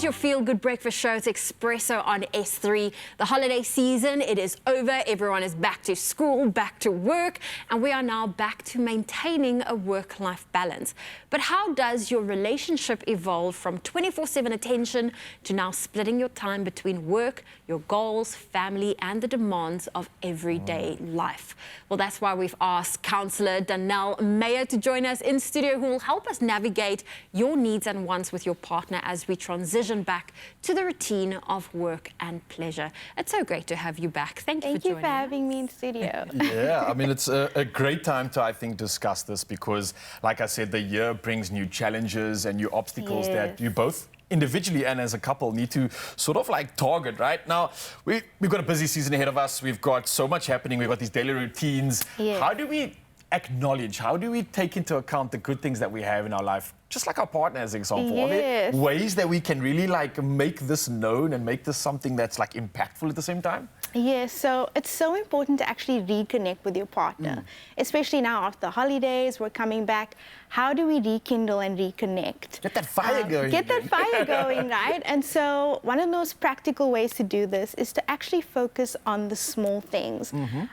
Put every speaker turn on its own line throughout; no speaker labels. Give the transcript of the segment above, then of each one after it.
your feel-good breakfast show. It's Expresso on S3. The holiday season, it is over. Everyone is back to school, back to work, and we are now back to maintaining a work-life balance. But how does your relationship evolve from 24/7 attention to now splitting your time between work, your goals, family, and the demands of everyday life? Well, that's why we've asked Counsellor Danelle Meyer to join us in studio, who will help us navigate your needs and wants with your partner as we transition back to the routine of work and pleasure. It's so great to have you back. Thank you for joining us.
Thank you for having me in studio.
Yeah, I mean, it's a great time to, I think, discuss this because, like I said, the year brings new challenges and new obstacles that you both individually and as a couple need to sort of like target. Right now, we've got a busy season ahead of us. We've got so much happening. We've got these daily routines. How do we acknowledge, how do we take into account the good things that we have in our life, just like our partner as an example? Are there ways that we can really like make this known and make this something that's like impactful at the same time?
Yes, so it's so important to actually reconnect with your partner, especially now after the holidays, we're coming back. How do we rekindle and reconnect?
Get that fire going.
Get that fire going, right? And so one of the most practical ways to do this is to actually focus on the small things.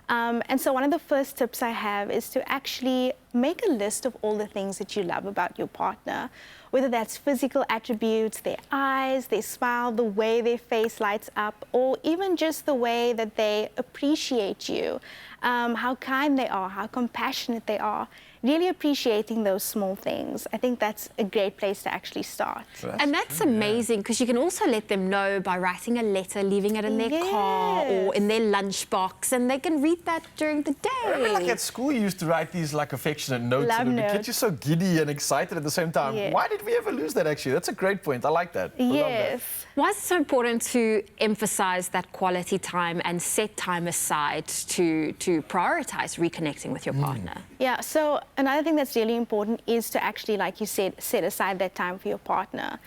And so one of the first tips I have is to actually make a list of all the things that you love about your partner, whether that's physical attributes, their eyes, their smile, the way their face lights up, or even just the way that they appreciate you, how kind they are, how compassionate they are. Really appreciating those small things. I think that's a great place to actually start.
And that's amazing, because you can also let them know by writing a letter, leaving it in their car or in their lunchbox, and they can read that during the day.
I remember like at school you used to write these like affectionate notes.
Love
and it
notes.
would get you so giddy and excited at the same time. Why did we ever lose that actually? That's a great point. I like that. I love that.
Why is it so important to emphasize that quality time and set time aside to prioritize reconnecting with your partner?
Yeah, so another thing that's really important is to actually, like you said, set aside that time for your partner.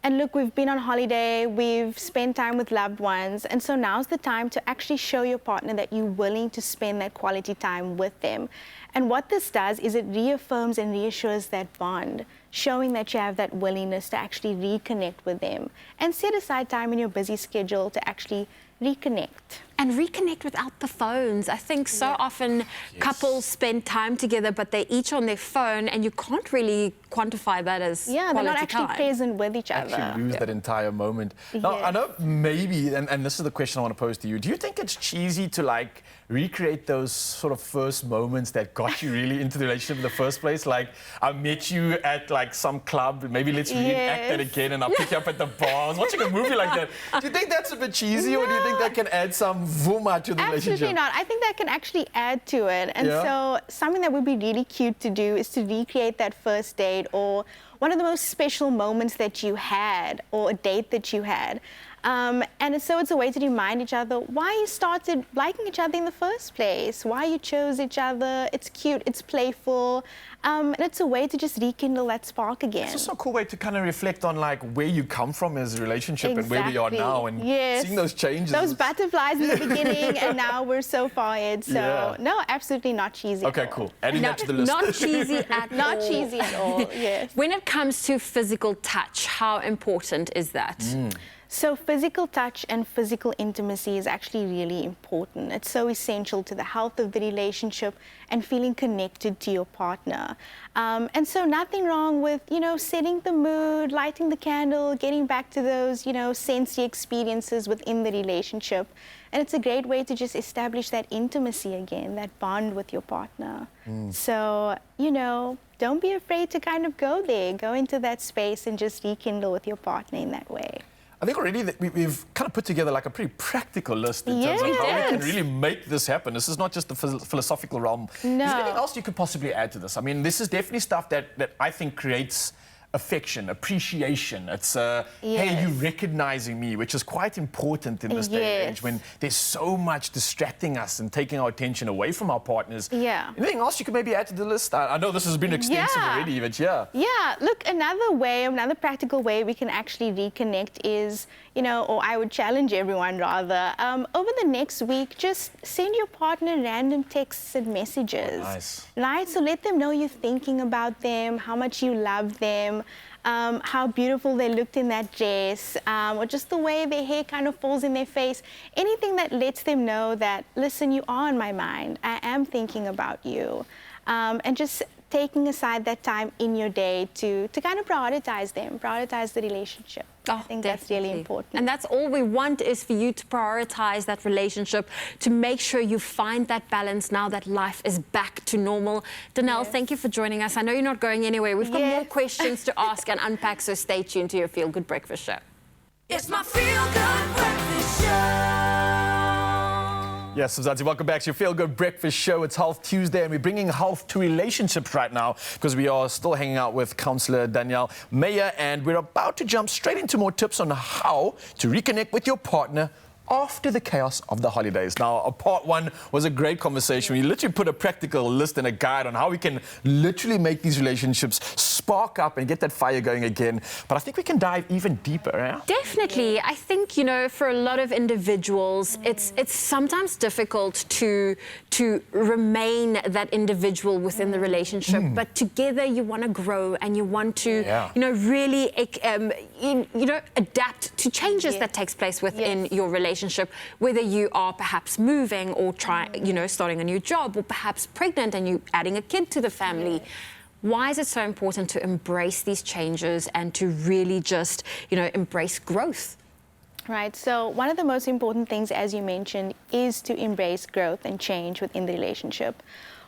And look, we've been on holiday, we've spent time with loved ones, and so now's the time to actually show your partner that you're willing to spend that quality time with them. And what this does is it reaffirms and reassures that bond, showing that you have that willingness to actually reconnect with them. And set aside time in your busy schedule to actually reconnect.
And reconnect without the phones. I think so often couples spend time together, but they're each on their phone, and you can't really quantify that as
they're not actually present with each other.
Actually lose that entire moment. Now, I know maybe, and this is the question I want to pose to you, do you think it's cheesy to like recreate those sort of first moments that got you really into the relationship in the first place? Like, I met you at like some club, maybe let's reenact that again, and I'll pick you up at the bar. I was watching a movie like that. Do you think that's a bit cheesy, or do you think that can add some vuma to the relationship?
Absolutely not. I think that can actually add to it. And so something that would be really cute to do is to recreate that first date or one of the most special moments that you had or a date that you had. And so it's a way to remind each other why you started liking each other in the first place, why you chose each other. It's cute, it's playful, and it's a way to just rekindle that spark again.
It's also a cool way to kind of reflect on like where you come from as a relationship and where we are now, and seeing those changes.
Those butterflies in the beginning, and now we're so far ahead. So no, absolutely not cheesy.
Okay, cool. Adding that to the list.
Not cheesy at all.
Not cheesy at all. Yes.
When it comes to physical touch, how important is that?
So physical touch and physical intimacy is actually really important. It's so essential to the health of the relationship and feeling connected to your partner. And so nothing wrong with, setting the mood, lighting the candle, getting back to those, sensory experiences within the relationship. And it's a great way to just establish that intimacy again, that bond with your partner. So, don't be afraid to kind of go there, go into that space and just rekindle with your partner in that way.
I think already that we've kind of put together like a pretty practical list in terms of how we can really make this happen. This is not just the philosophical realm. No. Is there anything else you could possibly add to this? I mean, this is definitely stuff that I think creates affection, appreciation. It's, hey, you recognizing me, which is quite important in this day and age when there's so much distracting us and taking our attention away from our partners. Anything else you could maybe add to the list? I know this has been extensive already, but
look, another practical way we can actually reconnect is, or I would challenge everyone rather, over the next week, just send your partner random texts and messages.
Nice.
Right? So let them know you're thinking about them, how much you love them. how beautiful they looked in that dress, or just the way their hair kind of falls in their face. Anything that lets them know that, listen, you are on my mind. I am thinking about you. And just taking aside that time in your day to kind of prioritize them, prioritize the relationship. I think that's really important.
And that's all we want, is for you to prioritize that relationship, to make sure you find that balance now that life is back to normal. Danelle, thank you for joining us. I know you're not going anywhere. We've got more questions to ask and unpack, so stay tuned to your Feel Good Breakfast Show.
It's my Feel Good Breakfast Show.
Yes, Mzansi, welcome back to your Feel Good Breakfast Show. It's Health Tuesday, and we're bringing health to relationships right now because we are still hanging out with Counsellor Danielle Meyer, and we're about to jump straight into more tips on how to reconnect with your partner after the chaos of the holidays. Now, part one was a great conversation. We literally put a practical list and a guide on how we can literally make these relationships spark up and get that fire going again. But I think we can dive even deeper. Yeah?
Definitely. I think, you know, for a lot of individuals, it's sometimes difficult to remain that individual within the relationship. But together you want to grow and you want to, you know, really, adapt to changes that takes place within your relationship, whether you are perhaps moving or starting a new job, or perhaps pregnant and you adding a kid to the family. Why is it so important to embrace these changes and to really just, embrace growth?
Right, so one of the most important things, as you mentioned, is to embrace growth and change within the relationship.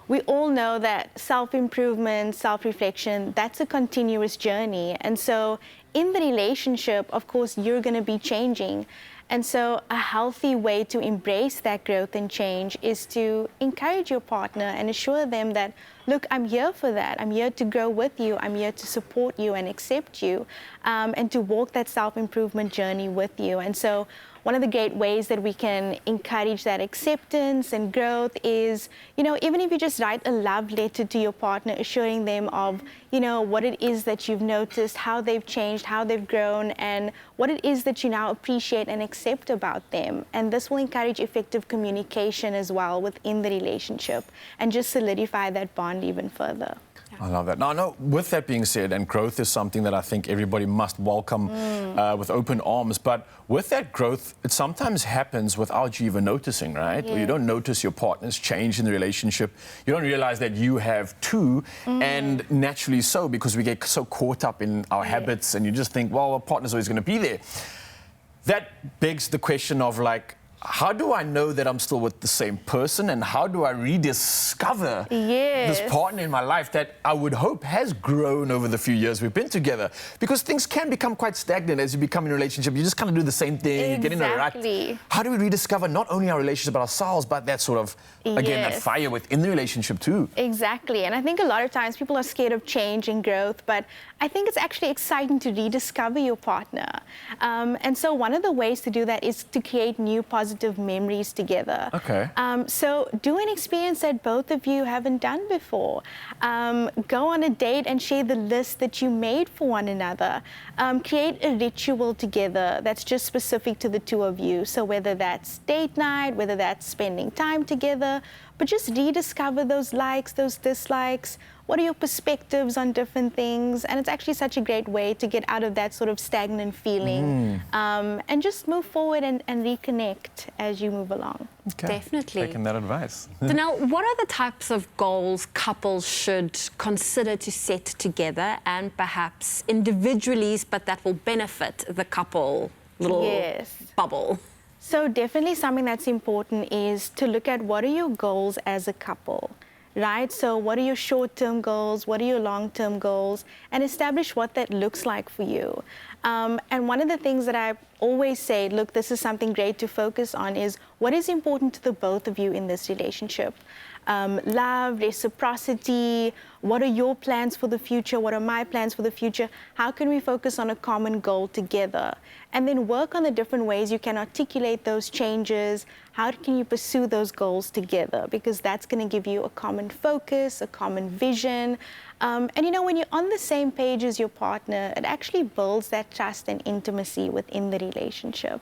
We all know that self-improvement, self-reflection, that's a continuous journey. And so in the relationship, of course, you're going to be changing. And so a healthy way to embrace that growth and change is to encourage your partner and assure them that, look, I'm here for that. I'm here to grow with you. I'm here to support you and accept you, and to walk that self-improvement journey with you. And so one of the great ways that we can encourage that acceptance and growth is, even if you just write a love letter to your partner, assuring them of, what it is that you've noticed, how they've changed, how they've grown, and what it is that you now appreciate and accept about them. And this will encourage effective communication as well within the relationship and just solidify that bond even further.
I love that. Now, I know, with that being said, and growth is something that I think everybody must welcome with open arms, but with that growth, it sometimes happens without you even noticing, right? Or you don't notice your partner's change in the relationship. You don't realize that you have too, and naturally so, because we get so caught up in our habits, and you just think, well, our partner's always going to be there. That begs the question of, like, how do I know that I'm still with the same person, and how do I rediscover this partner in my life that I would hope has grown over the few years we've been together? Because things can become quite stagnant as you become in a relationship. You just kind of do the same thing, you get in a rut. How do we rediscover not only our relationship but ourselves, but that sort of, again, that fire within the relationship too?
Exactly, and I think a lot of times people are scared of change and growth, but I think it's actually exciting to rediscover your partner. And so one of the ways to do that is to create new positive memories together.
Okay.
So do an experience that both of you haven't done before. Go on a date and share the list that you made for one another. Create a ritual together that's just specific to the two of you. So whether that's date night, whether that's spending time together, but just rediscover those likes, those dislikes. What are your perspectives on different things? And it's actually such a great way to get out of that sort of stagnant feeling, and just move forward and reconnect as you move along.
Okay.
Definitely.
Taking that advice.
Danelle, what are the types of goals couples should consider to set together, and perhaps individually, but that will benefit the couple little bubble?
So definitely something that's important is to look at what are your goals as a couple. Right? So what are your short-term goals? What are your long-term goals? And establish what that looks like for you. And one of the things that I always say, look, this is something great to focus on, is what is important to the both of you in this relationship. Love, reciprocity, what are your plans for the future? What are my plans for the future? How can we focus on a common goal together? And then work on the different ways you can articulate those changes. How can you pursue those goals together? Because that's going to give you a common focus, a common vision. And when you're on the same page as your partner, it actually builds that trust and intimacy within the relationship.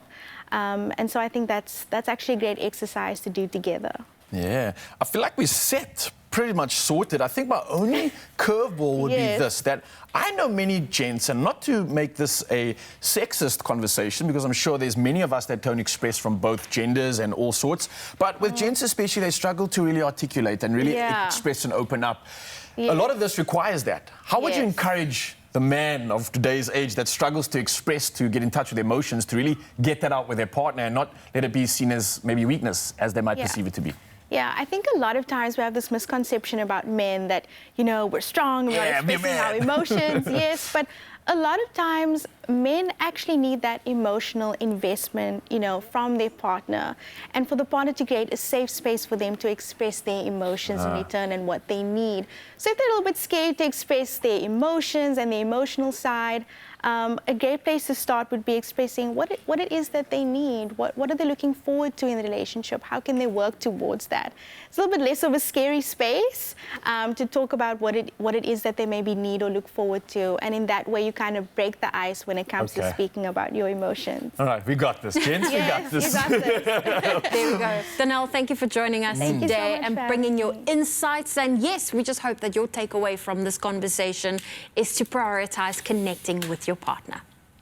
And so I think that's actually a great exercise to do together.
Yeah, I feel like we set pretty much sorted. I think my only curveball would be this, that I know many gents, and not to make this a sexist conversation, because I'm sure there's many of us that don't express from both genders and all sorts, but with gents especially, they struggle to really articulate and really express and open up. A lot of this requires that. How would you encourage the man of today's age that struggles to express, to get in touch with emotions, to really get that out with their partner and not let it be seen as maybe weakness, as they might perceive it to be?
Yeah, I think a lot of times we have this misconception about men that, you know, we're strong, we're not expressing our emotions. Yes, but a lot of times men actually need that emotional investment, you know, from their partner, and for the partner to create a safe space for them to express their emotions in return and what they need. So if they're a little bit scared to express their emotions and the emotional side, a great place to start would be expressing what it is that they need, what are they looking forward to in the relationship, how can they work towards that. It's a little bit less of a scary space to talk about what it is that they maybe need or look forward to, and in that way you kind of break the ice when it comes to speaking about your emotions.
All right, we got this, gents. We got this.
You got this.
There we go. Danelle, thank you for joining us
Thank you so
today
much
and
for
bringing
having
your
me.
insights. And yes, we just hope that your takeaway from this conversation is to prioritize connecting with your partner.